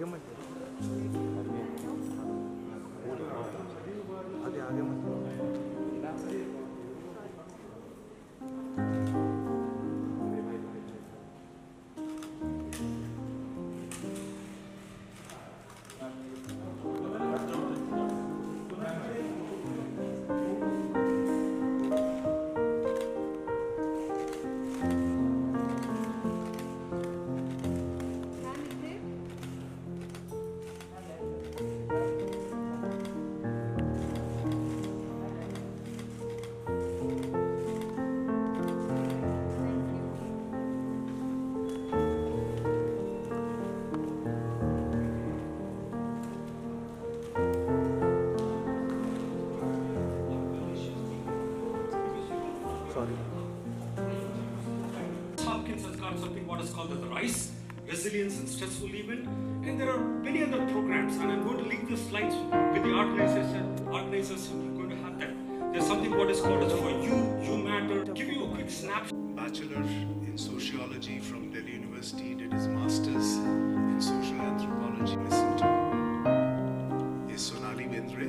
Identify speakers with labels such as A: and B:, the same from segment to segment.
A: आगे मत आगे आगे मत
B: something what is called as the RISE, Resilience in Stressful Event, and there are many other programs, and I'm going to link the slides with the organizers who are going to have that. There's something what is called as For You Matter. Give you a quick snapshot.
C: Bachelor in Sociology from Delhi University, did his Masters in Social Anthropology. Listen to is Sonali Bendre.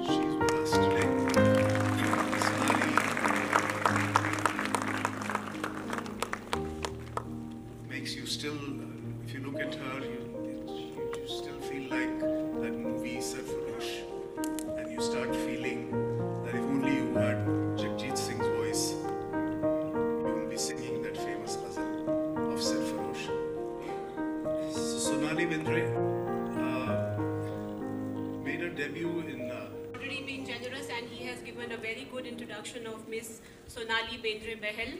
C: She's with us today. Sonali makes you still, if you look at her, you still feel like that movie Sarfarosh, and you start feeling that if only you had Jagjit Singh's voice, you wouldn't be singing that famous ghazal of Sarfarosh. So Sonali Bendre made her debut in
D: already been generous, and he has given a very good introduction of Miss Sonali Bendre Behel.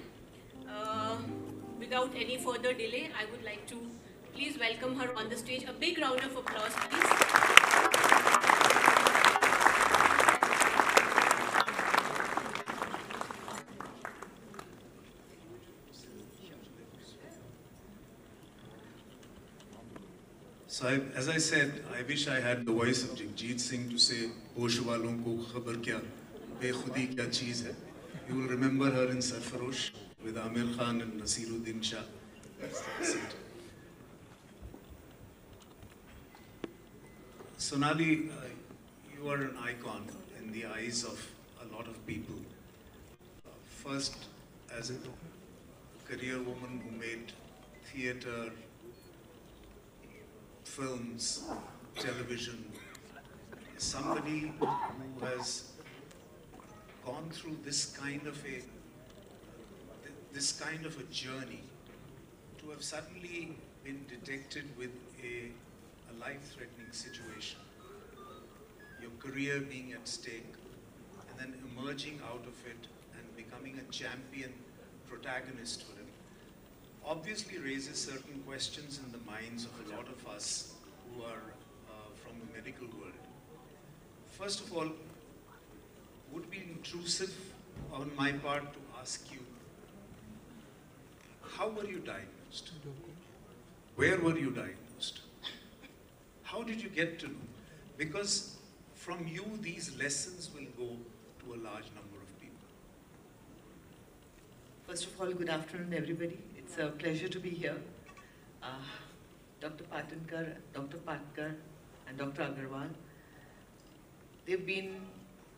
D: Without any further delay, I would like to please welcome her on the stage. A big round of applause, please.
C: So as I said, I wish I had the voice of Jagjit Singh to say, "Hosh walon ko khabar kya, bekhudi kya cheez hai." You will remember her in Sarfarosh with Amir Khan and Nasiruddin Shah. That's it. Sonali, you are an icon in the eyes of a lot of people. First, as a career woman who made theatre, films, television, somebody who has gone through this kind of a journey, to have suddenly been detected with a life-threatening situation, your career being at stake, and then emerging out of it and becoming a champion protagonist for it, obviously raises certain questions in the minds of a lot of us who are from the medical world. First of all, would it be intrusive on my part to ask you, how were you diagnosed? Where were you diagnosed? How did you get to know? Because from you, these lessons will go to a large number of people.
E: First of all, good afternoon, everybody. It's a pleasure to be here. Dr. Patankar, Dr. Patkar, and Dr. Agarwal, they've been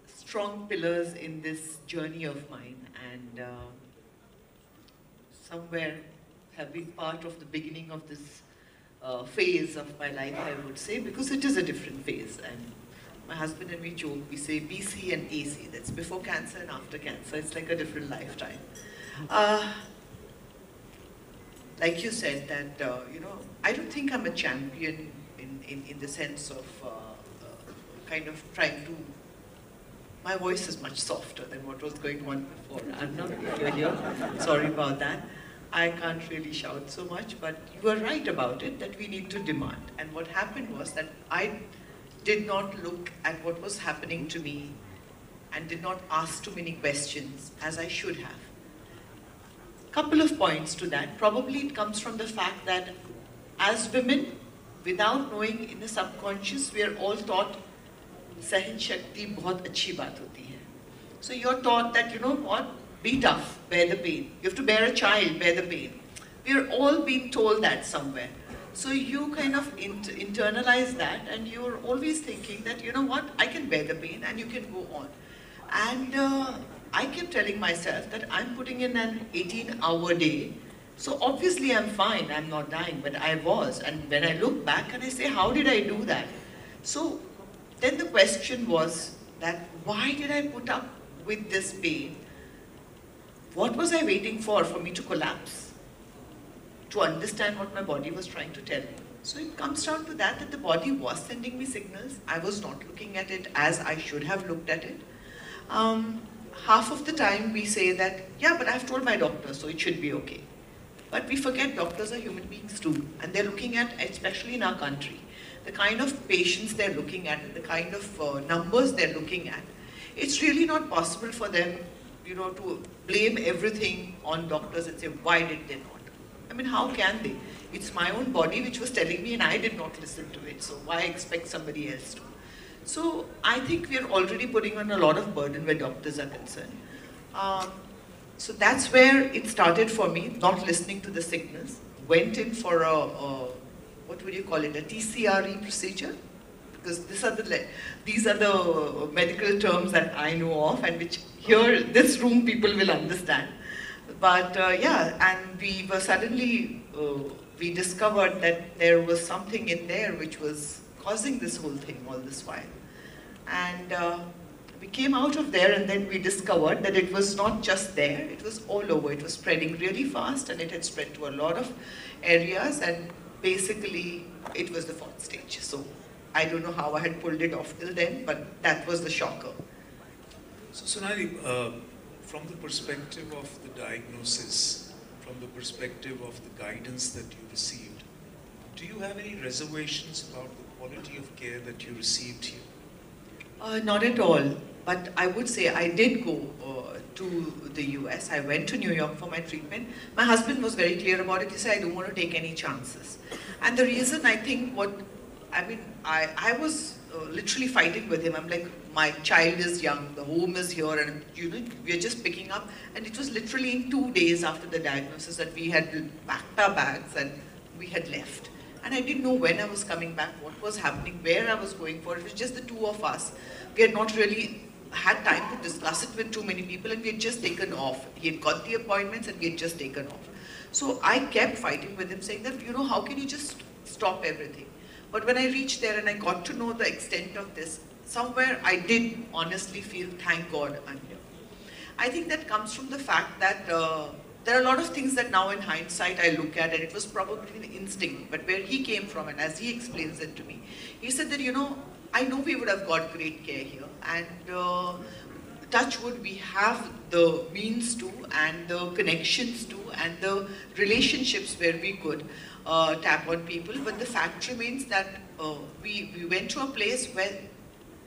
E: strong pillars in this journey of mine, and somewhere have been part of the beginning of this phase of my life, I would say, because it is a different phase. And my husband and me joke, we say BC and AC, that's before cancer and after cancer. It's like a different lifetime. Like you said, that, I don't think I'm a champion in the sense of kind of trying to, my voice is much softer than what was going on before. I'm not here, sorry about that. I can't really shout so much, but you are right about it, that we need to demand. And what happened was that I did not look at what was happening to me and did not ask too many questions as I should have. Couple of points to that. Probably it comes from the fact that as women, without knowing, in the subconscious, we are all taught Sahin Shakti bahut achhi baat hoti hai. So you're taught that, you know what, be tough, bear the pain. You have to bear a child, bear the pain. We are all being told that somewhere. So you kind of internalize that, and you're always thinking that, you know what, I can bear the pain and you can go on. And I kept telling myself that I'm putting in an 18-hour day, so obviously I'm fine, I'm not dying, but I was. And when I look back and I say, how did I do that? So then the question was that, why did I put up with this pain? What was I waiting for me to collapse? To understand what my body was trying to tell me. So it comes down to that the body was sending me signals. I was not looking at it as I should have looked at it. Half of the time we say that, yeah, but I've told my doctor, so it should be okay. But we forget doctors are human beings too, and they're looking at, especially in our country, the kind of patients they're looking at, the kind of numbers they're looking at. It's really not possible for them, you know, to blame everything on doctors and say, why did they not? I mean, how can they? It's my own body which was telling me and I did not listen to it, so why expect somebody else to? So I think we are already putting on a lot of burden where doctors are concerned. So that's where it started for me, not listening to the signals. Went in for a what would you call it, a TCRE procedure? Because these are the medical terms that I know of, and which here, this room, people will understand. But yeah, and we were suddenly, we discovered that there was something in there which was causing this whole thing all this while. And we came out of there, and then we discovered that it was not just there, it was all over. It was spreading really fast, and it had spread to a lot of areas, and basically it was the 4th stage. So I don't know how I had pulled it off till then, but that was the shocker.
C: So Sonali, from the perspective of the diagnosis, from the perspective of the guidance that you received, do you have any reservations about the quality of care that you received here?
E: Not at all, but I would say I did go to the US. I went to New York for my treatment. My husband was very clear about it. He said, I don't want to take any chances. And the reason I think I was literally fighting with him. I'm like, my child is young, the home is here, and you know, we're just picking up. And it was literally in 2 days after the diagnosis that we had packed our bags and we had left. And I didn't know when I was coming back, what was happening, where I was going for. It was just the 2 of us. We had not really had time to discuss it with too many people, and we had just taken off. He had got the appointments and we had just taken off. So I kept fighting with him, saying that, you know, how can you just stop everything? But when I reached there and I got to know the extent of this, somewhere I did honestly feel, thank God I'm here. I think that comes from the fact that there are a lot of things that now in hindsight I look at, and it was probably an instinct, but where he came from, and as he explains it to me, he said that, you know, I know we would have got great care here, and touch wood, we have the means to, and the connections to, and the relationships where we could tap on people, but the fact remains that we went to a place where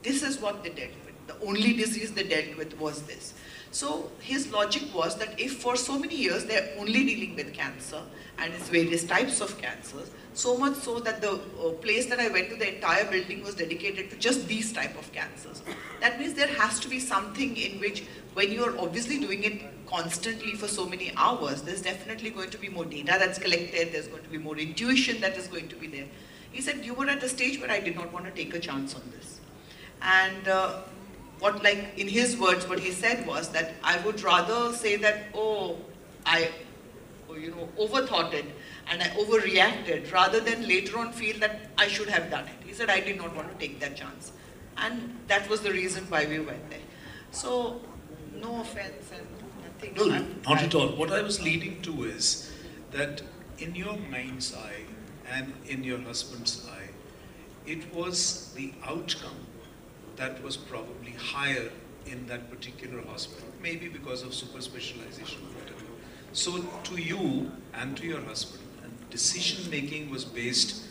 E: this is what they dealt with. The only disease they dealt with was this. So his logic was that if for so many years they're only dealing with cancer and its various types of cancers, so much so that the place that I went to, the entire building was dedicated to just these type of cancers. That means there has to be something in which, when you're obviously doing it constantly for so many hours, there's definitely going to be more data that's collected, there's going to be more intuition that is going to be there. He said, you were at a stage where I did not want to take a chance on this. And in his words, what he said was that I would rather say that, I overthought it and I overreacted, rather than later on feel that I should have done it. He said, I did not want to take that chance. And that was the reason why we went there. So, no offense and nothing.
C: No, not at all. What I was leading to is that in your mind's eye and in your husband's eye, it was the outcome that was probably higher in that particular hospital, maybe because of super specialization or whatever. So to you and to your husband, decision making was based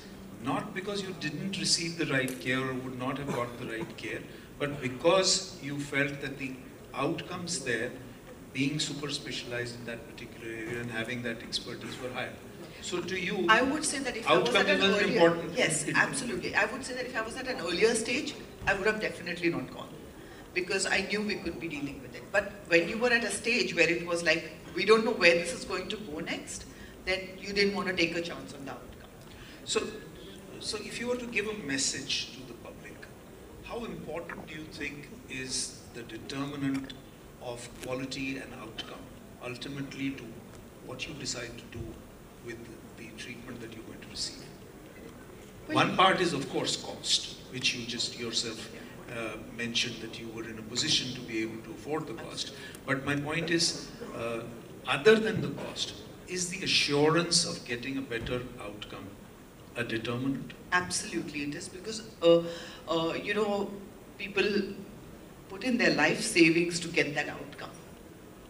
C: not because you didn't receive the right care or would not have got the right care, but because you felt that the outcomes there, being super specialized in that particular area and having that expertise, were higher. So to you,
E: I would say that if I was at an earlier,
C: important.
E: Yes, absolutely. I would say that if I was at an earlier stage, I would have definitely not gone, because I knew we could be dealing with it. But when you were at a stage where it was like, we don't know where this is going to go next, then you didn't want to take a chance on the outcome.
C: So, so if you were to give a message to the public, how important do you think is the determinant of quality and outcome, ultimately to what you decide to do with the treatment that you're going to receive? One part is, of course, cost, which you just yourself mentioned that you were in a position to be able to afford the cost. But my point is, other than the cost, is the assurance of getting a better outcome a determinant?
E: Absolutely, it is, because you know, people put in their life savings to get that outcome.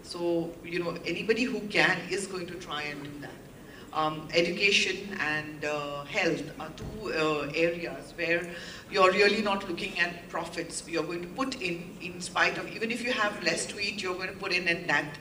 E: So, you know, anybody who can is going to try and do that. Education and health are two areas where you're really not looking at profits. You're going to put in spite of, even if you have less to eat, you're going to put in, and that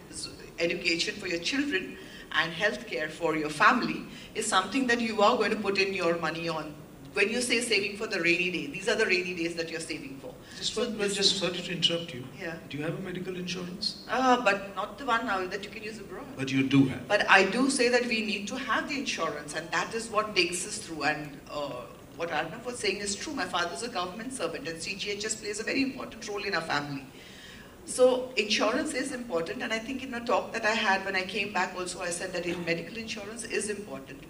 E: education for your children and healthcare for your family is something that you are going to put in your money on. When you say saving for the rainy day, these are the rainy days that you're saving for.
C: Just sorry to interrupt you.
E: Yeah.
C: Do you have a medical insurance?
E: But not the one now that you can use abroad.
C: But you do have.
E: But I do say that we need to have the insurance, and that is what takes us through. And what Arnav was saying is true. My father's a government servant, and CGHS plays a very important role in our family. So insurance is important, and I think in a talk that I had when I came back also, I said that medical insurance is important.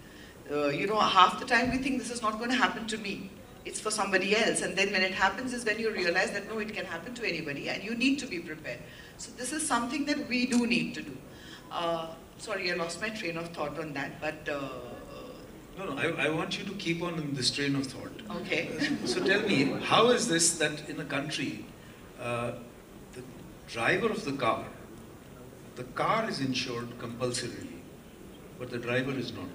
E: You know, half the time we think this is not going to happen to me. It's for somebody else. And then when it happens is when you realize that no, it can happen to anybody, and you need to be prepared. So this is something that we do need to do. Sorry, I lost my train of thought on that, but...
C: No, I want you to keep on in this train of thought.
E: Okay.
C: So tell me, how is this that in a country, the driver of the car is insured compulsorily, but the driver is not?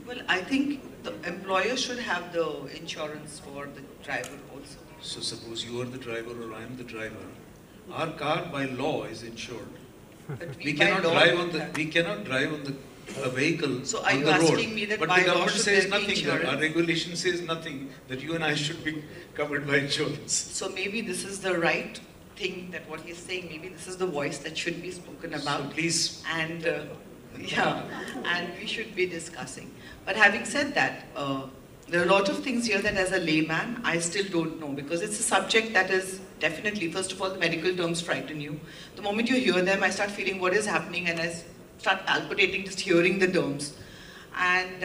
E: Well, I think the employer should have the insurance for the driver also.
C: So suppose you are the driver or I am the driver. Our car by law is insured.
E: But
C: We cannot drive on a vehicle
E: So
C: on
E: are
C: the
E: you
C: road.
E: asking me that
C: But
E: by
C: the
E: law
C: government
E: should
C: says
E: there be
C: nothing.
E: insurance?
C: Our regulation says nothing that you and I should be covered by insurance.
E: So maybe this is the right thing, that what he's saying, maybe this is the voice that should be spoken about.
C: So please.
E: And yeah, and we should be discussing. But having said that, there are a lot of things here that as a layman, I still don't know, because it's a subject that is definitely, first of all, the medical terms frighten you. The moment you hear them, I start feeling what is happening, and I start palpitating just hearing the terms. And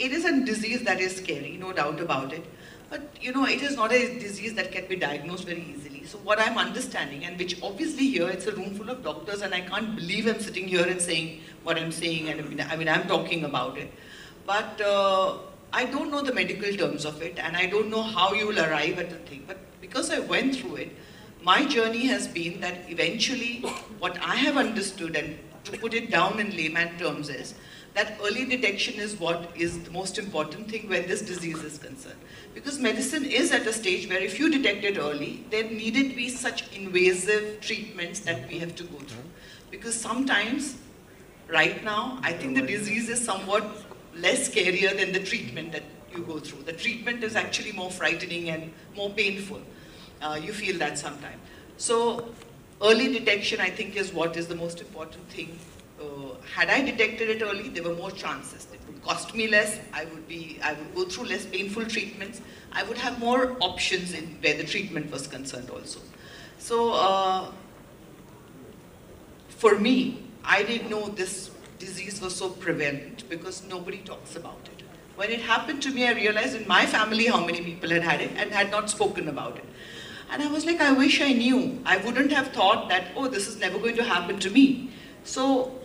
E: it is a disease that is scary, no doubt about it. But you know, it is not a disease that can be diagnosed very easily. So what I'm understanding, and which obviously here, it's a room full of doctors, and I can't believe I'm sitting here and saying what I'm saying, and I mean, I'm talking about it. But I don't know the medical terms of it, and I don't know how you will arrive at the thing. But because I went through it, my journey has been that eventually what I have understood, and to put it down in layman terms, is that early detection is what is the most important thing when this disease is concerned. Because medicine is at a stage where if you detect it early, there needn't be such invasive treatments that we have to go through. Because sometimes, right now, I think the disease is somewhat less scarier than the treatment that you go through. The treatment is actually more frightening and more painful. You feel that sometimes. So early detection, I think, is what is the most important thing. Had I detected it early, there were more chances. It would cost me less. I would go through less painful treatments. I would have more options in where the treatment was concerned also. So for me, I didn't know this disease was so prevalent because nobody talks about it. When it happened to me, I realized in my family how many people had had it and had not spoken about it. And I was like, I wish I knew. I wouldn't have thought that, oh, this is never going to happen to me. So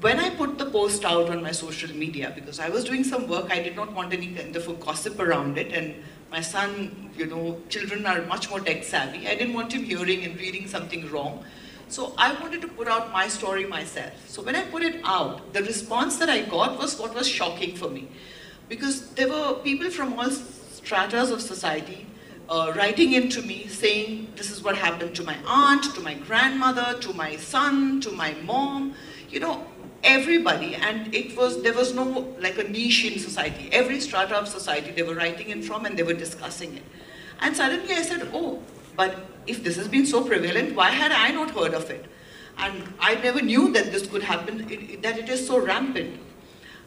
E: when I put the post out on my social media, because I was doing some work, I did not want any kind of a gossip around it. And my son, you know, children are much more tech savvy. I didn't want him hearing and reading something wrong. So I wanted to put out my story myself. So when I put it out, the response that I got was what was shocking for me. Because there were people from all stratas of society writing in to me saying, this is what happened to my aunt, to my grandmother, to my son, to my mom, you know, everybody. And there was no like a niche in society. Every strata of society they were writing in from, and they were discussing it. And suddenly I said, oh, but if this has been so prevalent, why had I not heard of it? And I never knew that this could happen, that it is so rampant.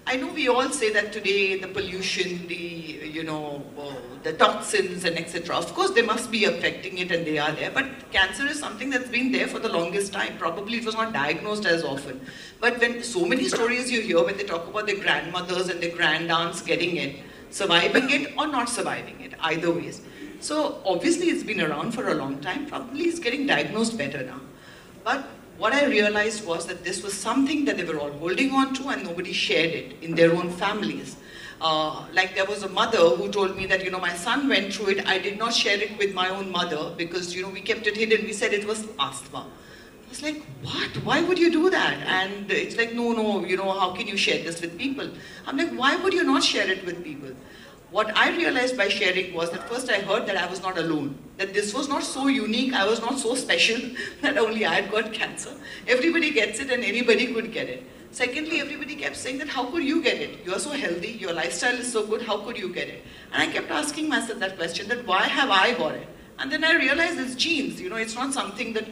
E: I know we all say that today the pollution, the toxins and etc. Of course, they must be affecting it and they are there. But cancer is something that's been there for the longest time. Probably it was not diagnosed as often. But when so many stories you hear when they talk about their grandmothers and their grandaunts getting it, surviving it or not surviving it, either ways. So obviously it's been around for a long time. Probably it's getting diagnosed better now. But what I realized was that this was something that they were all holding on to and nobody shared it in their own families. Like there was a mother who told me that, my son went through it. I did not share it with my own mother because, we kept it hidden. We said it was asthma. I was like, what? Why would you do that? And it's like, no, how can you share this with people? I'm like, why would you not share it with people? What I realized by sharing was that first I heard that I was not alone, that this was not so unique, I was not so special that only I had got cancer. Everybody gets it and anybody could get it. Secondly, everybody kept saying that how could you get it? You are so healthy, your lifestyle is so good, how could you get it? And I kept asking myself that question, that why have I got it? And then I realized it's genes, it's not something that,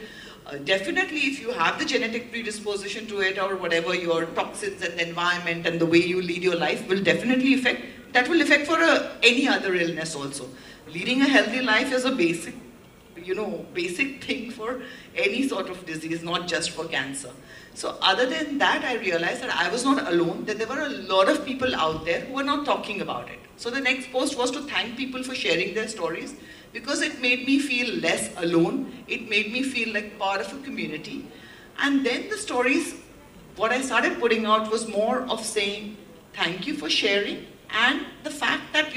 E: definitely if you have the genetic predisposition to it or whatever, your toxins and the environment and the way you lead your life will definitely affect. That will affect for any other illness also. Leading a healthy life is a basic, basic thing for any sort of disease, not just for cancer. So other than that, I realized that I was not alone, that there were a lot of people out there who were not talking about it. So the next post was to thank people for sharing their stories because it made me feel less alone. It made me feel like part of a community. And then the stories, what I started putting out was more of saying, thank you for sharing. And the fact that,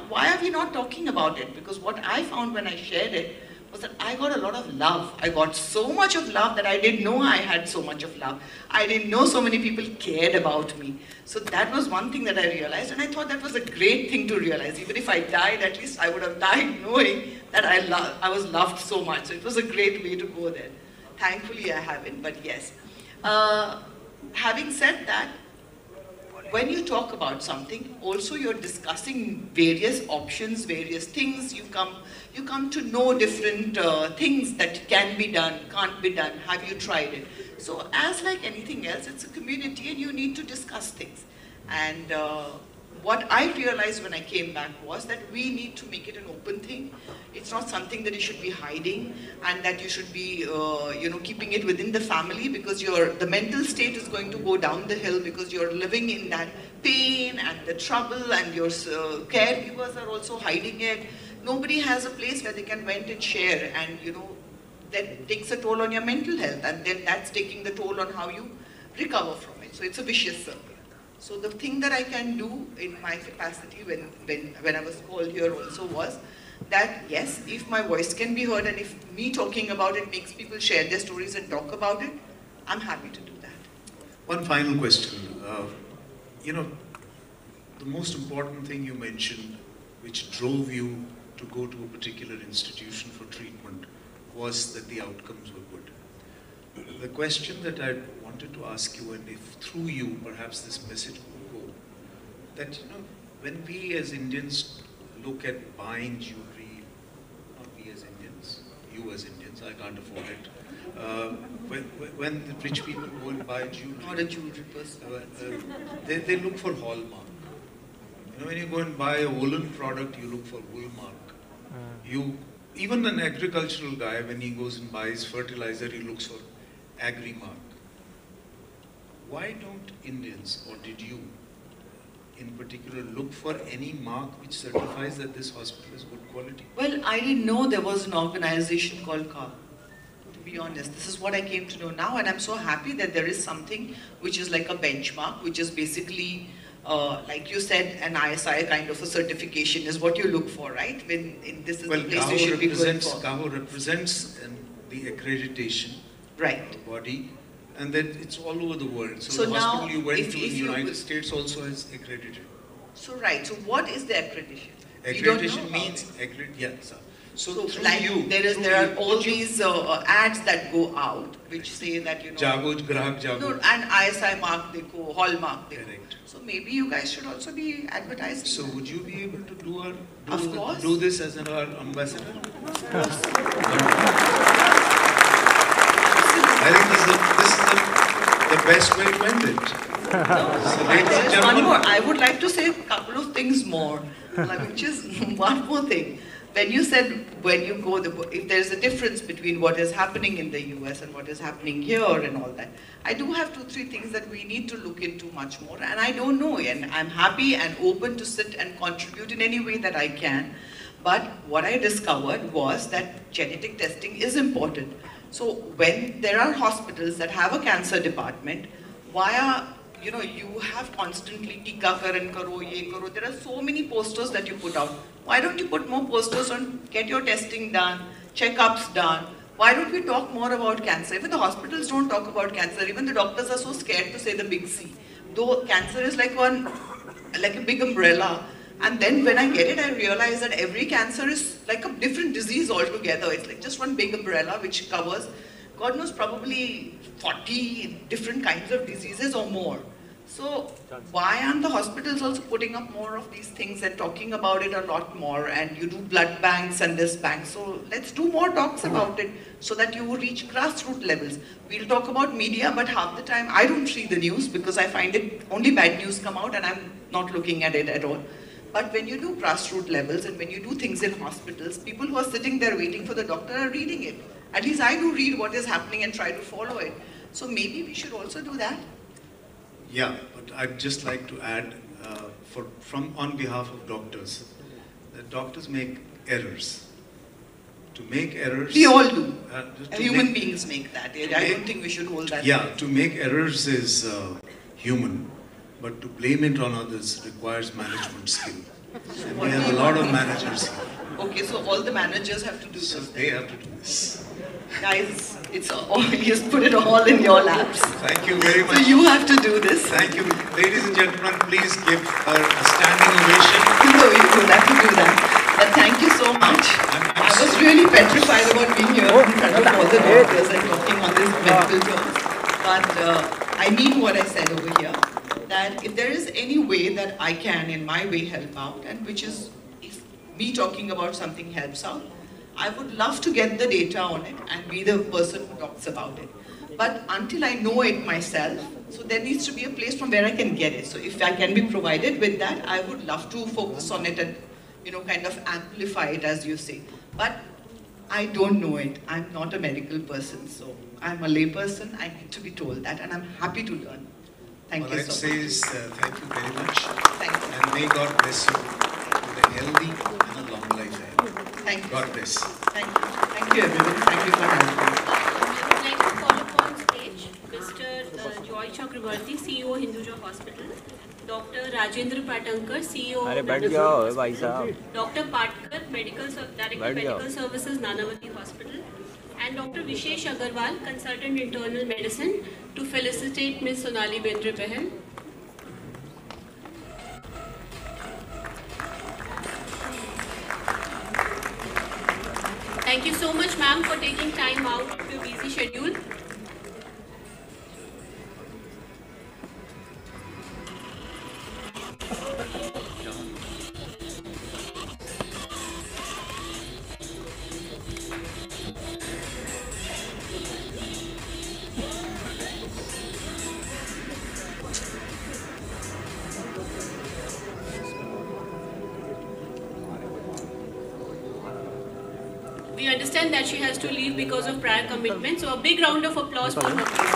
E: why are we not talking about it? Because what I found when I shared it was that I got a lot of love. I got so much of love that I didn't know I had so much of love. I didn't know so many people cared about me. So that was one thing that I realized, and I thought that was a great thing to realize. Even if I died, at least I would have died knowing that I was loved so much. So it was a great way to go there. Thankfully, I haven't, but yes. Having said that, when you talk about something, also you're discussing various options, various things. You come to know different things that can be done, can't be done. Have you tried it? So as like anything else, it's a community and you need to discuss things. And what I realized when I came back was that we need to make it an open thing. It's not something that you should be hiding and that you should be, keeping it within the family because the mental state is going to go down the hill because you're living in that pain and the trouble and your caregivers are also hiding it. Nobody has a place where they can vent and share and, that takes a toll on your mental health and then that's taking the toll on how you recover from it. So it's a vicious circle. So the thing that I can do in my capacity when I was called here also was that yes, if my voice can be heard and if me talking about it makes people share their stories and talk about it, I'm happy to do that.
C: One final question. The most important thing you mentioned, which drove you to go to a particular institution for treatment, was that the outcomes were good. The question that I wanted to ask you, and if through you perhaps this message would go, that when we as Indians look at buying jewelry, not we as Indians, you as Indians, I can't afford it. When the rich people go and buy jewelry,
E: not a jewelry person.
C: They look for hallmark. When you go and buy a woolen product, you look for wool mark. Even an agricultural guy, when he goes and buys fertilizer, he looks for agri mark. Why don't Indians, or did you in particular, look for any mark which certifies that this hospital is good quality?
E: Well, I didn't know there was an organization called CAR. To be honest, this is what I came to know now, and I'm so happy that there is something which is like a benchmark, which is basically, like you said, an ISI kind of a certification is what you look for, right? This is the place you should be going for.
C: GAHO represents the accreditation body, and then it's all over the world. So the hospital you went to in the United States also is accredited.
E: So so what is the accreditation?
C: Accreditation means So
E: like there are all these ads that go out which say that
C: Jago.
E: and ISI mark dekho, hallmark dekho. Correct. So maybe you guys should also be advertising.
C: So would you be able to
E: do
C: do this as an ambassador? I think this is the best way to end it.
E: And there is one more. I would like to say a couple of things more, which is one more thing. When you said when you go, if there is a difference between what is happening in the US and what is happening here and all that, I do have 2-3 things that we need to look into much more, and I don't know, and I'm happy and open to sit and contribute in any way that I can. But what I discovered was that genetic testing is important. So when there are hospitals that have a cancer department, why are, you have constantly tika karan karo, ye karo. There are so many posters that you put out. Why don't you put more posters on get your testing done, checkups done? Why don't we talk more about cancer? Even the hospitals don't talk about cancer. Even the doctors are so scared to say the big C. Though cancer is like a big umbrella. And then when I get it, I realize that every cancer is like a different disease altogether. It's like just one big umbrella which covers, God knows, probably 40 different kinds of diseases or more. So why aren't the hospitals also putting up more of these things and talking about it a lot more? And you do blood banks and this bank. So let's do more talks about it so that you reach grassroots levels. We'll talk about media, but half the time I don't see the news because I find it only bad news come out and I'm not looking at it at all. But when you do grassroots levels and when you do things in hospitals, people who are sitting there waiting for the doctor are reading it. At least I do read what is happening and try to follow it. So maybe we should also do that.
C: Yeah, but I'd just like to add, on behalf of doctors, that doctors make errors. To make errors...
E: We all do. Human beings make that. I don't think we should hold that.
C: Yeah, to make errors is human, but to blame it on others requires management skill. And we have a lot of managers here.
E: Okay, so all the managers have to do this.
C: So they have to do this.
E: Guys, it's all, you just put it all in your laps.
C: Thank you very much.
E: So you have to do this.
C: Thank you. Ladies and gentlemen, please give her a standing ovation.
E: No, you don't have to do that. But thank you so much. I was really petrified about being here in front of all the doctors and talking on this medical terms. But I mean what I said over here, that if there is any way that I can, in my way, help out, and which is, if me talking about something helps out, I would love to get the data on it and be the person who talks about it. But until I know it myself, so there needs to be a place from where I can get it. So if I can be provided with that, I would love to focus on it and, kind of amplify it, as you say. But I don't know it. I'm not a medical person, so I'm a lay person. I need to be told that, and I'm happy to learn. Thank you so much.
C: All I'd say is thank you very much.
E: Thank you.
C: And may God bless you with a healthy and a long life ahead.
E: Thank you.
C: God bless.
E: Thank you. Thank you, everyone. Thank you for having me.
D: I would like to call upon stage Mr. Joy Chakravarti, CEO Hinduja Hospital, Dr. Rajendra Patankar, CEO Dr. Patkar, Director Medical Services, Nanavati Hospital, and Dr. Vishesh Agarwal, Consultant Internal Medicine, to felicitate Ms. Sonali Bendre. Thank you so much, ma'am, for taking time out of your busy schedule. We understand that she has to leave because of prior commitment, so a big round of applause for her.